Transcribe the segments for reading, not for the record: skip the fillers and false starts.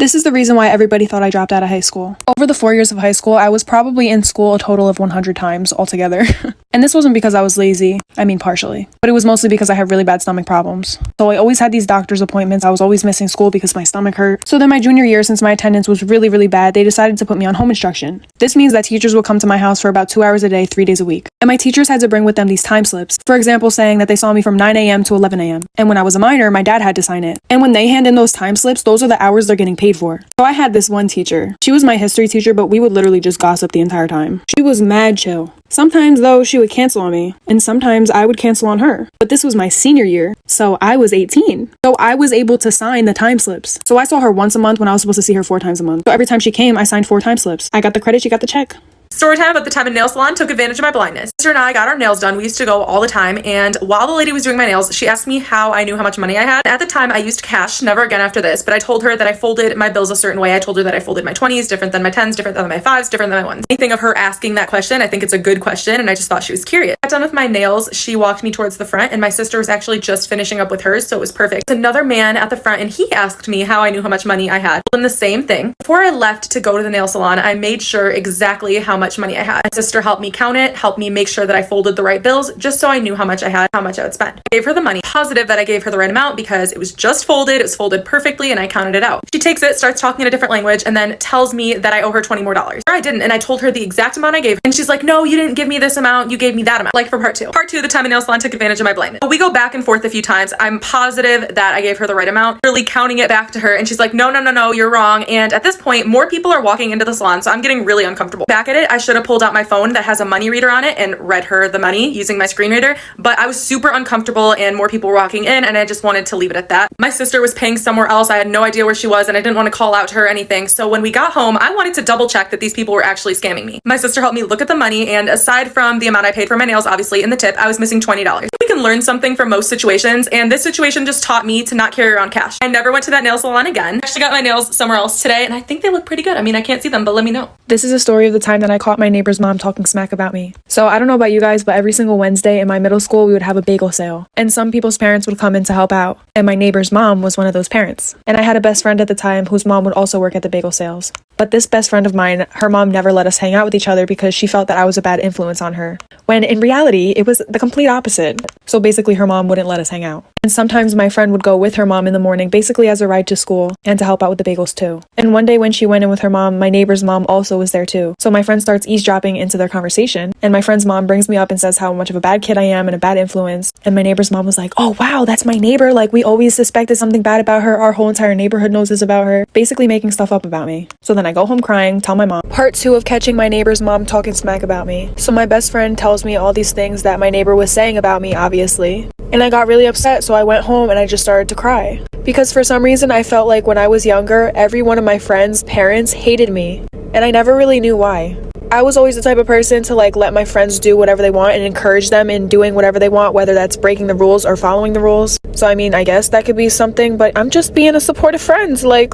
This is the reason why everybody thought I dropped out of high school. Over the 4 years of high school, I was probably in school a total of 100 times altogether. And this wasn't because I was lazy. I mean, partially. But it was mostly because I had really bad stomach problems. So I always had these doctor's appointments. I was always missing school because my stomach hurt. So then my junior year, since my attendance was really, really bad, they decided to put me on home instruction. This means that teachers would come to my house for about 2 hours a day, 3 days a week. And my teachers had to bring with them these time slips. For example, saying that they saw me from 9 a.m. to 11 a.m. And when I was a minor, my dad had to sign it. And when they hand in those time slips, those are the hours they're getting paid for. So I had this one teacher. She was my history teacher, but we would literally just gossip the entire time. She was mad chill. Sometimes, though, she would cancel on me, and sometimes I would cancel on her. But this was my senior year, so I was 18. So I was able to sign the time slips. So I saw her once a month when I was supposed to see her 4 times a month. So every time she came, I signed 4 time slips. I got the credit, she got the check. Story time about the time a nail salon took advantage of my blindness. Sister and I got our nails done. We used to go all the time, and while the lady was doing my nails, she asked me how I knew how much money I had. At the time, I used cash, never again after this, but I told her that I folded my bills a certain way. I told her that I folded my 20s different than my 10s, different than my 5s, different than my 1s. Anything of her asking that question, I think it's a good question, and I just thought she was curious. Got done with my nails, she walked me towards the front, and my sister was actually just finishing up with hers, so it was perfect. There's another man at the front, and he asked me how I knew how much money I had. And the same thing. Before I left to go to the nail salon, I made sure exactly how much money I had. My sister helped me count it, helped me make sure that I folded the right bills, just so I knew how much I had, how much I would spend. I gave her the money. Positive that I gave her the right amount because it was just folded, it was folded perfectly, and I counted it out. She takes it, starts talking in a different language, and then tells me that I owe her $20 more. Or I didn't, and I told her the exact amount I gave her, and she's like, no, you didn't give me this amount, you gave me that amount. Like for part two. Part two, the time a nail salon took advantage of my blindness. We go back and forth a few times. I'm positive that I gave her the right amount, really counting it back to her, and she's like, no, you're wrong. And at this point, more people are walking into the salon, so I'm getting really uncomfortable. Back at it, I should have pulled out my phone that has a money reader on it and read her the money using my screen reader, but I was super uncomfortable and more people were walking in, and I just wanted to leave it at that. My sister was paying somewhere else. I had no idea where she was, and I didn't want to call out to her or anything. So when we got home, I wanted to double check that these people were actually scamming me. My sister helped me look at the money, and aside from the amount I paid for my nails, obviously in the tip, I was missing $20. We can learn something from most situations, and this situation just taught me to not carry around cash. I never went to that nail salon again. I actually got my nails somewhere else today, and I think they look pretty good. I mean, I can't see them, but let me know. This is a story of the time that I caught my neighbor's mom talking smack about me. So I don't know about you guys, but every single Wednesday in my middle school, we would have a bagel sale, and some people's parents would come in to help out, and my neighbor's mom was one of those parents. And I had a best friend at the time whose mom would also work at the bagel sales. But this best friend of mine, her mom never let us hang out with each other because she felt that I was a bad influence on her, when in reality, it was the complete opposite. So basically, her mom wouldn't let us hang out. And sometimes my friend would go with her mom in the morning, basically as a ride to school, and to help out with the bagels too. And one day when she went in with her mom, my neighbor's mom also was there too. So my friend starts eavesdropping into their conversation, and my friend's mom brings me up and says how much of a bad kid I am and a bad influence. And my neighbor's mom was like, oh wow, that's my neighbor. Like, we always suspected something bad about her. Our whole entire neighborhood knows this about her. Basically making stuff up about me. So then I go home crying, tell my mom. Part 2 of catching my neighbor's mom talking smack about me. So my best friend tells me all these things that my neighbor was saying about me, obviously. And I got really upset, so I went home and I just started to cry. Because for some reason, I felt like when I was younger, every one of my friends' parents hated me. And I never really knew why. I was always the type of person to like let my friends do whatever they want and encourage them in doing whatever they want, whether that's breaking the rules or following the rules. So I mean, I guess that could be something, but I'm just being a supportive friend, like...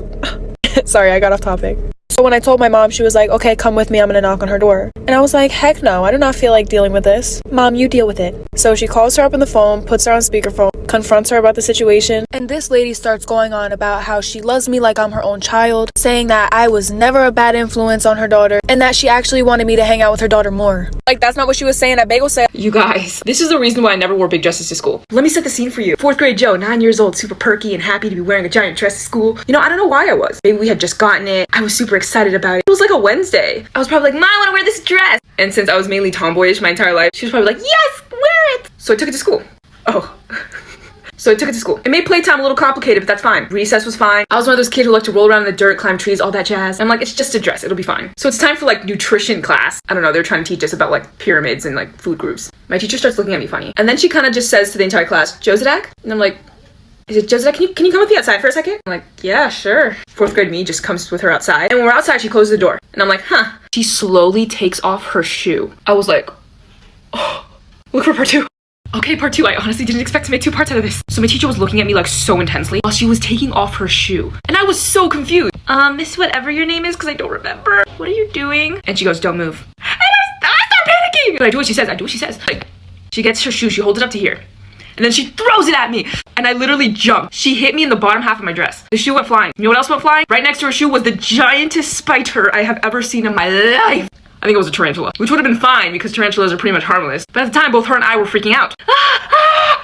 Sorry, I got off topic. So when I told my mom, she was like, okay, come with me, I'm gonna knock on her door. And I was like, heck no, I do not feel like dealing with this. Mom, you deal with it. So she calls her up on the phone, puts her on speakerphone, confronts her about the situation, and this lady starts going on about how she loves me like I'm her own child, saying that I was never a bad influence on her daughter, and that she actually wanted me to hang out with her daughter more. Like, that's not what she was saying at bagel sale. You guys, this is the reason why I never wore big dresses to school. Let me set the scene for you. 4th grade Joe, 9 years old, super perky and happy to be wearing a giant dress to school. You know, I don't know why I was. Maybe we had just gotten it. I was super excited about it. It was like a Wednesday. I was probably like, Mom, I want to wear this dress. And since I was mainly tomboyish my entire life, she was probably like, yes, wear it. So I took it to school. So I took it to school. It made playtime a little complicated, but that's fine. Recess was fine. I was one of those kids who liked to roll around in the dirt, climb trees, all that jazz. I'm like, it's just a dress, it'll be fine. So it's time for like nutrition class. I don't know, they're trying to teach us about like pyramids and like food groups. My teacher starts looking at me funny. And then she kind of just says to the entire class, Josadak? And I'm like, is it Josadak? Can you come with me outside for a second? I'm like, yeah, sure. 4th grade me just comes with her outside. And when we're outside, she closes the door. And I'm like, huh. She slowly takes off her shoe. I was like, oh, look for part 2. Okay, part 2, I honestly didn't expect to make 2 parts out of this. So my teacher was looking at me like so intensely while she was taking off her shoe. And I was so confused. Miss whatever your name is, because I don't remember. What are you doing? And she goes, don't move. And I start panicking. But I do what she says, Like, she gets her shoe, she holds it up to here. and then she throws it at me, and I literally jumped. She hit me in the bottom half of my dress. The shoe went flying. You know what else went flying? Right next to her shoe was the giantest spider I have ever seen in my life. I think it was a tarantula, which would have been fine because tarantulas are pretty much harmless. But at the time, both her and I were freaking out.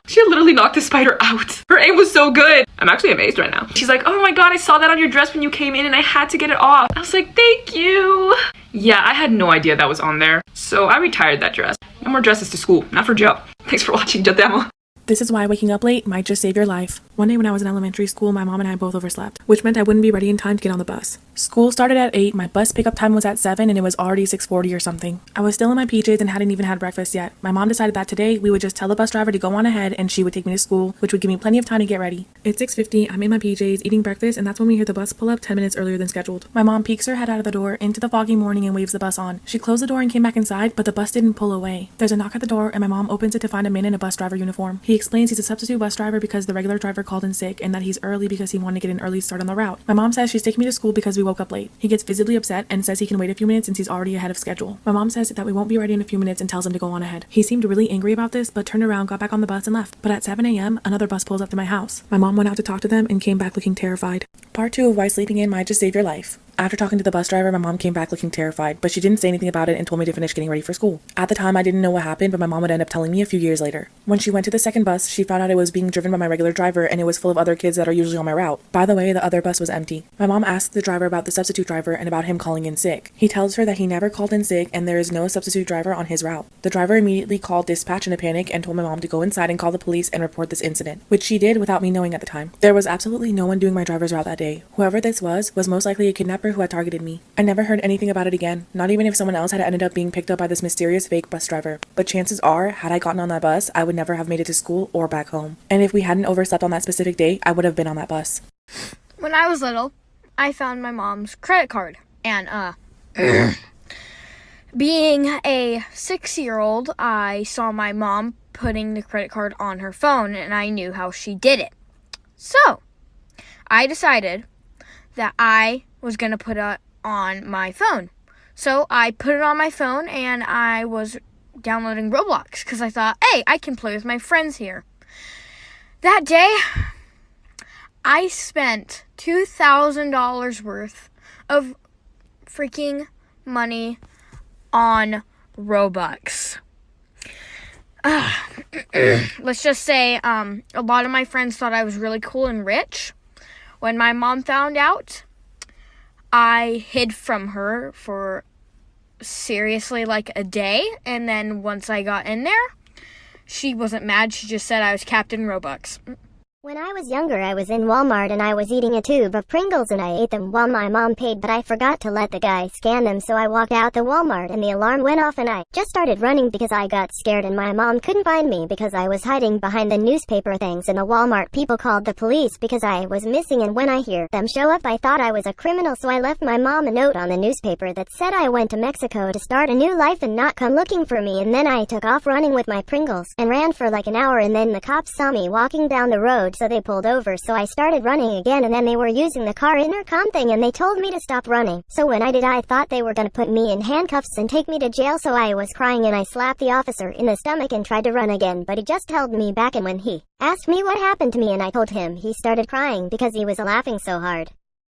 She had literally knocked the spider out. Her aim was so good. I'm actually amazed right now. She's like, oh my god, I saw that on your dress when you came in and I had to get it off. I was like, thank you. Yeah, I had no idea that was on there. So I retired that dress. No more dresses to school, not for Joe. Thanks for watching, Joe Demo. This is why waking up late might just save your life. One day when I was in elementary school, my mom and I both overslept, which meant I wouldn't be ready in time to get on the bus. School started at 8, my bus pickup time was at 7, and it was already 6:40 or something. I was still in my PJs and hadn't even had breakfast yet. My mom decided that today we would just tell the bus driver to go on ahead and she would take me to school, which would give me plenty of time to get ready. It's 6:50, I'm in my PJs eating breakfast, and that's when we hear the bus pull up 10 minutes earlier than scheduled. My mom peeks her head out of the door into the foggy morning and waves the bus on. She closed the door and came back inside, but the bus didn't pull away. There's a knock at the door and my mom opens it to find a man in a bus driver uniform. He explains he's a substitute bus driver because the regular driver called in sick and that he's early because he wanted to get an early start on the route. My mom says she's taking me to school because we woke up late. He gets visibly upset and says he can wait a few minutes since he's already ahead of schedule. My mom says that we won't be ready in a few minutes and tells him to go on ahead. He seemed really angry about this, but turned around, got back on the bus and left. But at 7 a.m., another bus pulls up to my house. My mom went out to talk to them and came back looking terrified. Part 2 of why sleeping in might just save your life. After talking to the bus driver, my mom came back looking terrified, but she didn't say anything about it and told me to finish getting ready for school. At the time, I didn't know what happened, but my mom would end up telling me a few years later. When she went to the second bus, she found out it was being driven by my regular driver and it was full of other kids that are usually on my route. By the way, the other bus was empty. My mom asked the driver about the substitute driver and about him calling in sick. He tells her that he never called in sick and there is no substitute driver on his route. The driver immediately called dispatch in a panic and told my mom to go inside and call the police and report this incident, which she did without me knowing at the time. There was absolutely no one doing my driver's route that day. Whoever this was most likely a kidnapper who had targeted me. I never heard anything about it again, not even if someone else had ended up being picked up by this mysterious fake bus driver. But chances are, had I gotten on that bus, I would never have made it to school or back home. And if we hadn't overslept on that specific day, I would have been on that bus. When I was little, I found my mom's credit card. And, being a 6-year-old, I saw my mom putting the credit card on her phone, and I knew how she did it. So, I decided that I was going to put it on my phone. So I put it on my phone and I was downloading Roblox because I thought, hey, I can play with my friends here. That day, I spent $2,000 worth of freaking money on Robux. Let's just say a lot of my friends thought I was really cool and rich. When my mom found out, I hid from her for seriously like a day, and then once I got in there, she wasn't mad. She just said I was Captain Robux. When I was younger, I was in Walmart and I was eating a tube of Pringles and I ate them while my mom paid, but I forgot to let the guy scan them, so I walked out the Walmart and the alarm went off and I just started running because I got scared and my mom couldn't find me because I was hiding behind the newspaper things, and the Walmart people called the police because I was missing, and when I hear them show up I thought I was a criminal, so I left my mom a note on the newspaper that said I went to Mexico to start a new life and not come looking for me, and then I took off running with my Pringles and ran for like an hour, and then the cops saw me walking down the road, so they pulled over, so I started running again, and then they were using the car intercom thing and they told me to stop running. So when I did, I thought they were gonna put me in handcuffs and take me to jail, so I was crying and I slapped the officer in the stomach and tried to run again, but he just held me back, and when he asked me what happened to me and I told him, he started crying because he was laughing so hard.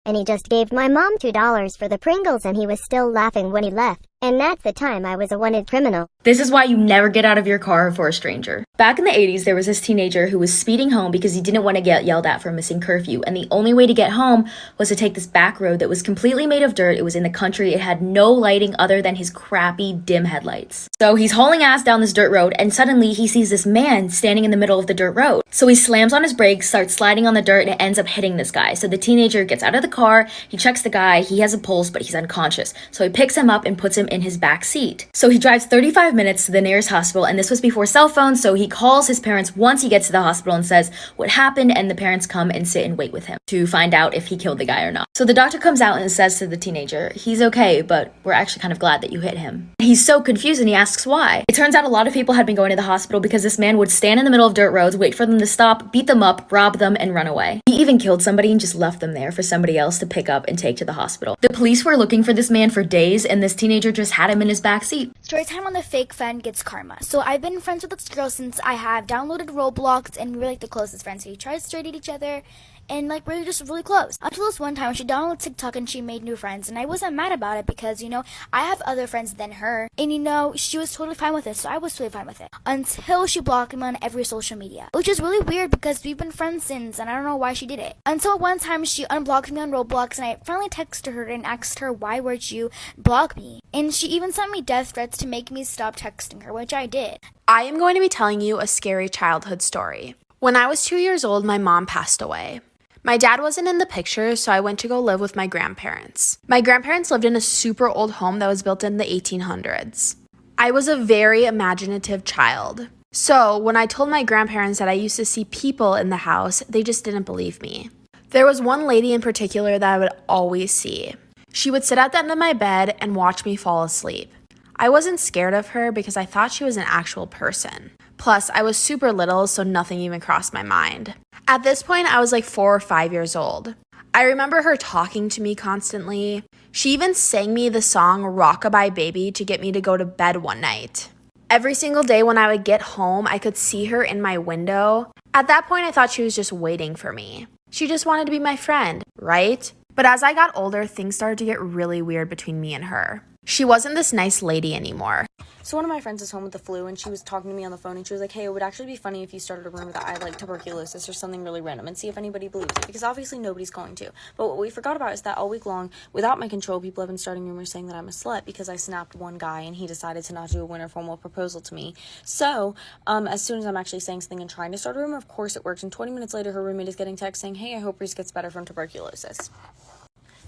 And he just gave my mom $2 for the Pringles and he was still laughing when he left. And that's the time I was a wanted criminal. This is why you never get out of your car for a stranger. Back in the 80s, there was this teenager who was speeding home because he didn't want to get yelled at for missing curfew, and the only way to get home was to take this back road that was completely made of dirt. It was in the country. It had no lighting other than his crappy dim headlights. So he's hauling ass down this dirt road, and suddenly he sees this man standing in the middle of the dirt road. So he slams on his brakes, starts sliding on the dirt, and it ends up hitting this guy. So the teenager gets out of the car, he checks the guy, he has a pulse, but he's unconscious. So he picks him up and puts him in his back seat. So he drives 35 minutes to the nearest hospital, and this was before cell phones, so he calls his parents once he gets to the hospital and says what happened, and the parents come and sit and wait with him to find out if he killed the guy or not. So the doctor comes out and says to the teenager, he's okay, but we're actually kind of glad that you hit him. He's so confused and he asks why. It turns out a lot of people had been going to the hospital because this man would stand in the middle of dirt roads, wait for them to stop, beat them up, rob them, and run away. He even killed somebody and just left them there for somebody else to pick up and take to the hospital. The police were looking for this man for days, and this teenager just had him in his back seat. Story time on the fake friend gets karma. So I've been friends with this girl since I have downloaded Roblox, and we were like the closest friends. We tried to date each other, and like we were just really close. Until this one time, she downloaded TikTok and she made new friends, and I wasn't mad about it because, I have other friends than her, and she was totally fine with it, so I was totally fine with it. Until she blocked me on every social media, which is really weird because we've been friends since, and I don't know why she did it. Until one time she unblocked me on Roblox, and I finally texted her and asked her, why would you block me? And she even sent me death threats to make me stop texting her, which I did. I am going to be telling you a scary childhood story. When I was 2 years old, my mom passed away. My dad wasn't in the picture, so I went to go live with my grandparents. My grandparents lived in a super old home that was built in the 1800s. I was a very imaginative child. So when I told my grandparents that I used to see people in the house, they just didn't believe me. There was one lady in particular that I would always see. She would sit at the end of my bed and watch me fall asleep. I wasn't scared of her because I thought she was an actual person. Plus, I was super little, so nothing even crossed my mind. At this point, I was like 4 or 5 years old. I remember her talking to me constantly. She even sang me the song Rockabye Baby to get me to go to bed one night. Every single day when I would get home, I could see her in my window. At that point, I thought she was just waiting for me. She just wanted to be my friend, right? But as I got older, things started to get really weird between me and her. She wasn't this nice lady anymore. So one of my friends is home with the flu, and she was talking to me on the phone, and she was like, hey, it would actually be funny if you started a rumor that I had, like, tuberculosis or something really random, and see if anybody believes it, because obviously nobody's going to. But what we forgot about is that all week long, without my control, people have been starting rumors saying that I'm a slut because I snapped one guy, and he decided to not do a winter formal proposal to me. So, as soon as I'm actually saying something and trying to start a rumor, of course it works, and 20 minutes later, her roommate is getting text saying, hey, I hope Reese gets better from tuberculosis.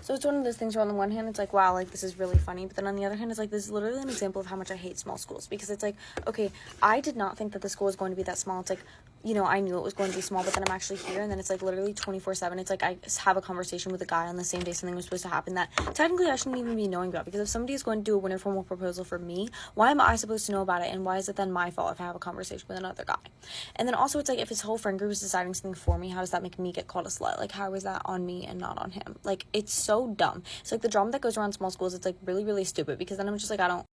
So it's one of those things where on the one hand, it's like, wow, like, this is really funny. But then on the other hand, it's like, this is literally an example of how much I hate small schools. Because it's like, okay, I did not think that the school was going to be that small. It's like, I knew it was going to be small, but then I'm actually here. And then it's like literally 24/7. It's like I have a conversation with a guy on the same day something was supposed to happen that technically I shouldn't even be knowing about. Because if somebody is going to do a winter formal proposal for me, why am I supposed to know about it? And why is it then my fault if I have a conversation with another guy? And then also it's like, if his whole friend group is deciding something for me, how does that make me get called a slut? Like, how is that on me and not on him? Like, it's so dumb. So like the drama that goes around small schools, it's like really, really stupid, because then I'm just like, I don't